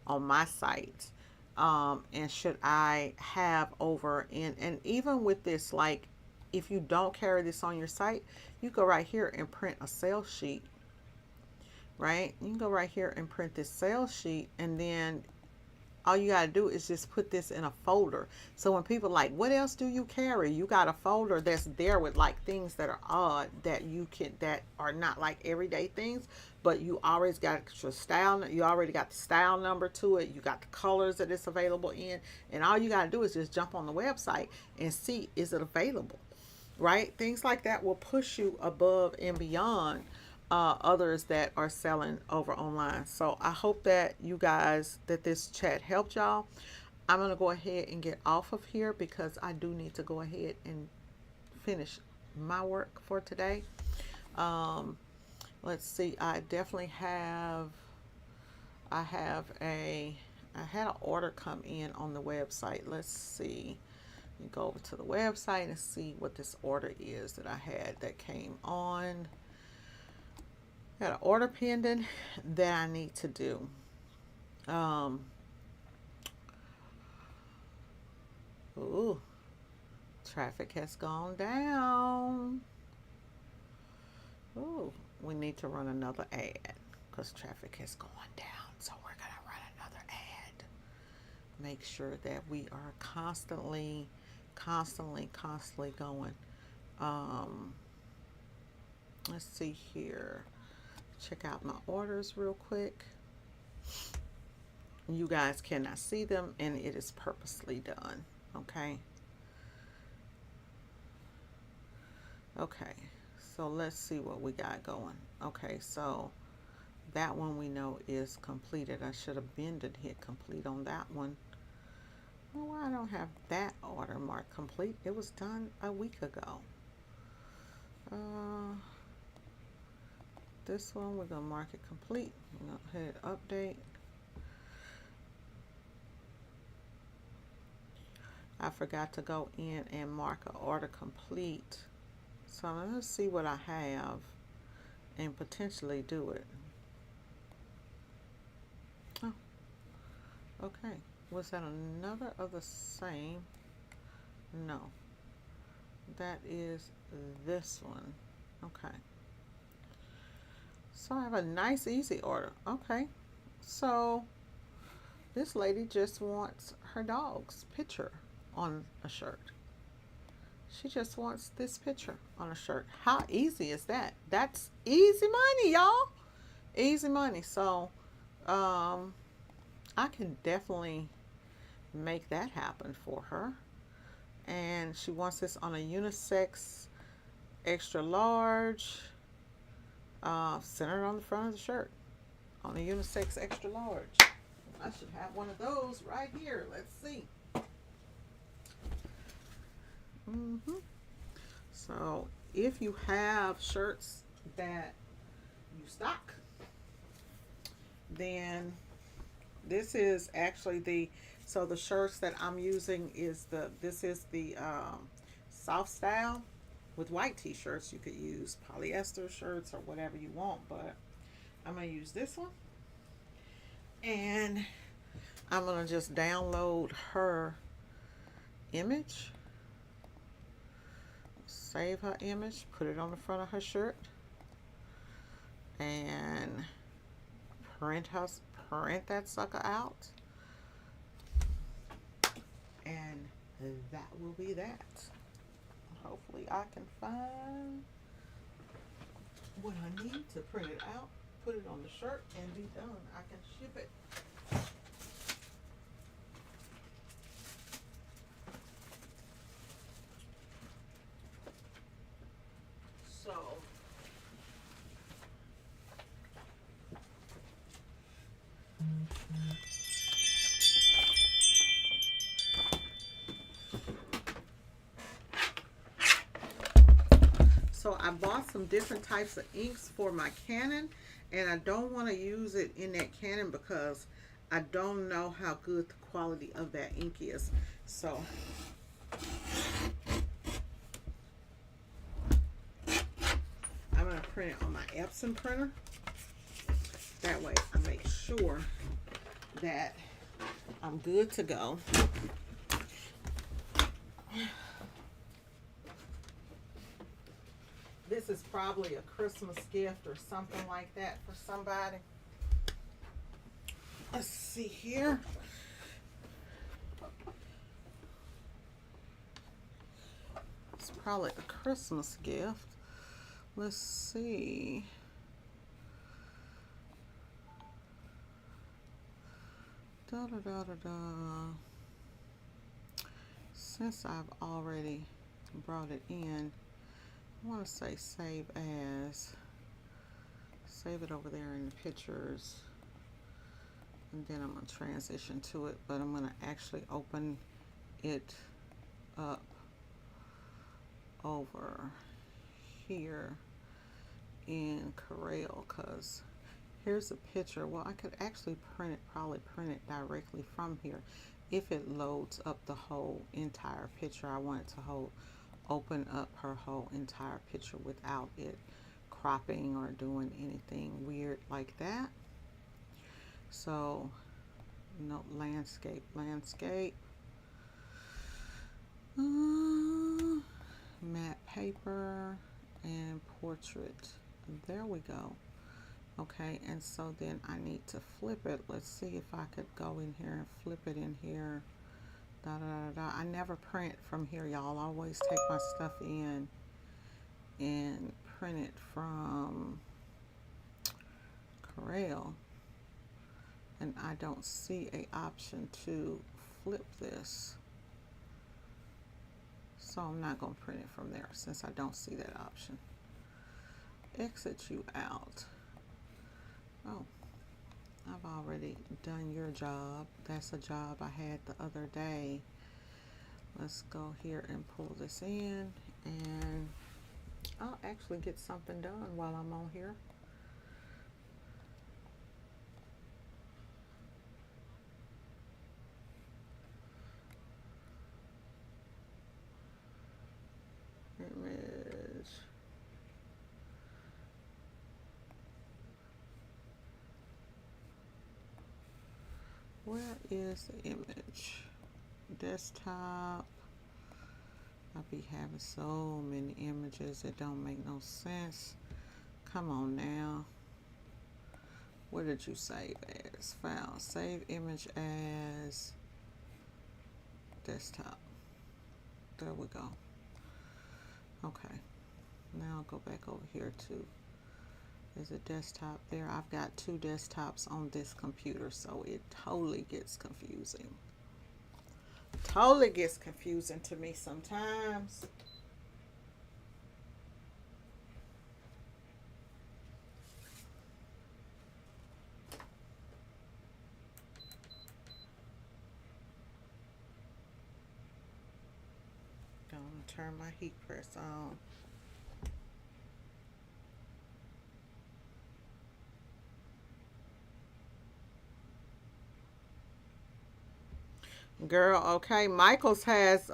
on my site, and should I have over in, and even with this, like, if you don't carry this on your site, you go right here and print a sales sheet, right? You can go right here and print this sales sheet, and then all you gotta do is just put this in a folder. So when people like, what else do you carry? You got a folder that's there with like things that are odd, that are not like everyday things, but you always got your style. You already got the style number to it. You got the colors that it's available in, and all you gotta do is just jump on the website and see, is it available, right? Things like that will push you above and beyond others that are selling over online. So I hope that this chat helped y'all. I'm going to go ahead and get off of here because I do need to go ahead and finish my work for today. Let's see. I had an order come in on the website. Let's see. You go over to the website and see what this order is that I had that came on. Got an order pending that I need to do. Ooh, traffic has gone down. Ooh, we need to run another ad because traffic has gone down. So we're gonna run another ad. Make sure that we are constantly going. Let's see here. check out my orders real quick. You guys cannot see them, and it is purposely done. Okay. Okay. So let's see what we got going. Okay. So that one we know is completed. I should have been to hit complete on that one. Well, I don't have that order marked complete. It was done a week ago. This one we're gonna mark it complete. I'm gonna hit update. I forgot to go in and mark an order complete. So I'm gonna see what I have and potentially do it. Oh, okay. Was that another of the same? No. That is this one. Okay. So I have a nice easy order. Okay. So this lady just wants her dog's picture on a shirt. She just wants this picture on a shirt. How easy is that? That's easy money, y'all. Easy money. So I can definitely make that happen for her. And she wants this on a unisex extra large, centered on the front of the shirt, on a unisex extra large. I should have one of those right here. Let's see. So if you have shirts that you stock, then this is actually the shirts that I'm using is the soft style with white t-shirts. You could use polyester shirts or whatever you want, but I'm gonna use this one, and I'm gonna just download her image, save her image, put it on the front of her shirt, and print that sucker out, and that will be that. Hopefully I can find what I need to print it out, put it on the shirt, and be done. I can ship it. So I bought some different types of inks for my Canon, and I don't want to use it in that Canon because I don't know how good the quality of that ink is. So I'm going to print it on my Epson printer. That way I make sure that I'm good to go. This is probably a Christmas gift or something like that for somebody. Let's see here. It's probably a Christmas gift. Let's see. Da da da da da. Since I've already brought it in, I want to say save as. Save it over there in the pictures. And then I'm going to transition to it, but I'm going to actually open it up over here in Corel, because here's a picture. Well, I could actually probably print it directly from here if it loads up the whole entire picture. I want it to open up her whole entire picture without it cropping or doing anything weird like that. So, no, landscape, matte paper, and portrait. There we go. Okay, and so then I need to flip it. Let's see if I could go in here and flip it in here. Da, da, da, da. I never print from here, y'all. I always take my stuff in and print it from Corel, and I don't see a option to flip this. So I'm not going to print it from there since I don't see that option. Exit you out. Oh, I've already done your job. That's a job I had the other day. Let's go here and pull this in, and I'll actually get something done while I'm on here. Image. Where is the image? Desktop. I be having so many images that don't make no sense. Come on now. Where did you save as? File. Save image as desktop. There we go. Okay. Now I'll go back over here to, there's a desktop there. I've got two desktops on this computer, so it totally gets confusing. Totally gets confusing to me sometimes. Gonna turn my heat press on. Girl, okay. Michael's has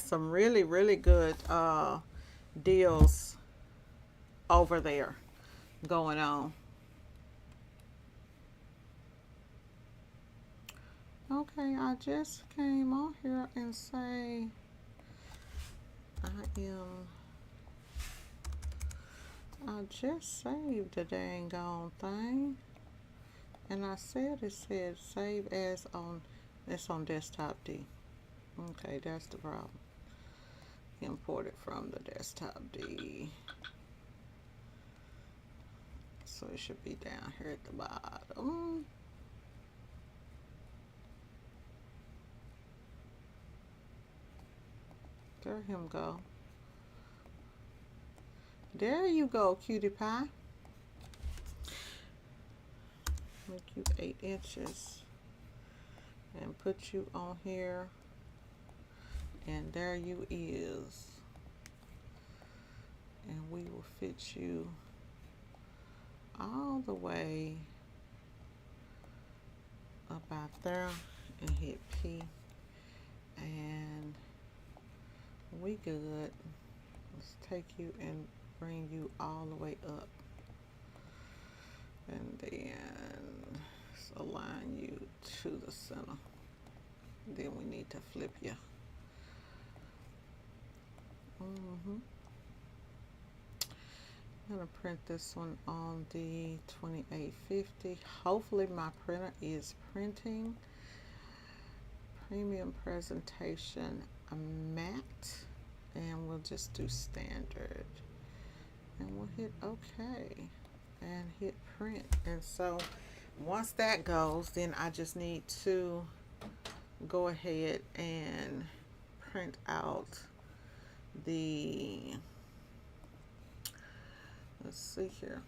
some really, really good deals over there going on. Okay, I just came on here and say I just saved the dang gone thing. And I said it said save as on, it's on desktop D. Okay, that's the problem. Import it from the desktop D. So it should be down here at the bottom. There him go. There you go, cutie pie. Make you 8 inches and put you on here, and there you is, and we will fit you all the way about there and hit P, and we good. Let's take you and bring you all the way up, and then align you to the center. Then we need to flip you. I'm gonna print this one on the 2850. Hopefully my printer is printing. Premium presentation matte, and we'll just do standard, and we'll hit OK and hit print. And so once that goes, then I just need to go ahead and print out the, let's see here.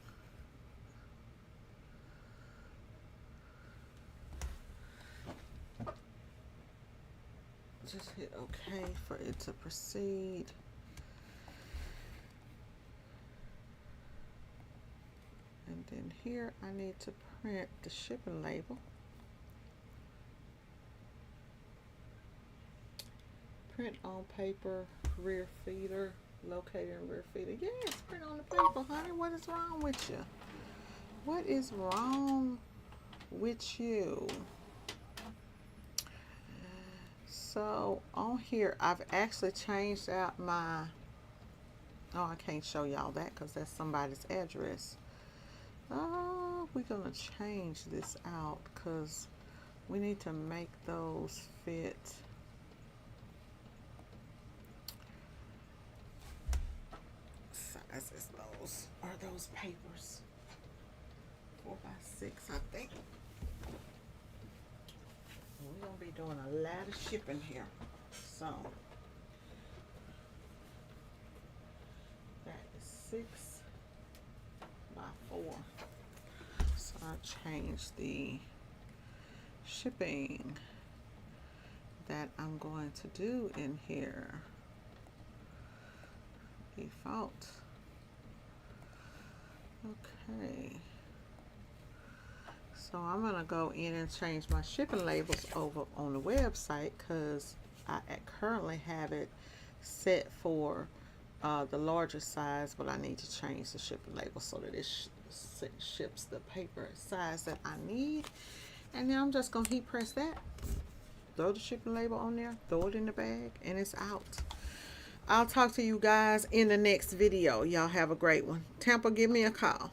Just hit OK for it to proceed. And then here I need to print the shipping label. Print on paper, rear feeder, located in rear feeder. Yes, print on the paper, honey. What is wrong with you? What is wrong with you? So on here, I've actually changed out my, oh, I can't show y'all that because that's somebody's address. We're gonna change this out because we need to make those fit. Sizes those. those papers. 4x6, I think. We're gonna be doing a lot of shipping here. So that is 6x4. So I changed the shipping that I'm going to do in here. Default. Okay. So I'm gonna go in and change my shipping labels over on the website because I currently have it set for the larger size, but I need to change the shipping label so that it ships the paper size that I need. And then I'm just gonna heat press that, throw the shipping label on there, throw it in the bag, and it's out. I'll talk to you guys in the next video. Y'all have a great one. Tampa, give me a call.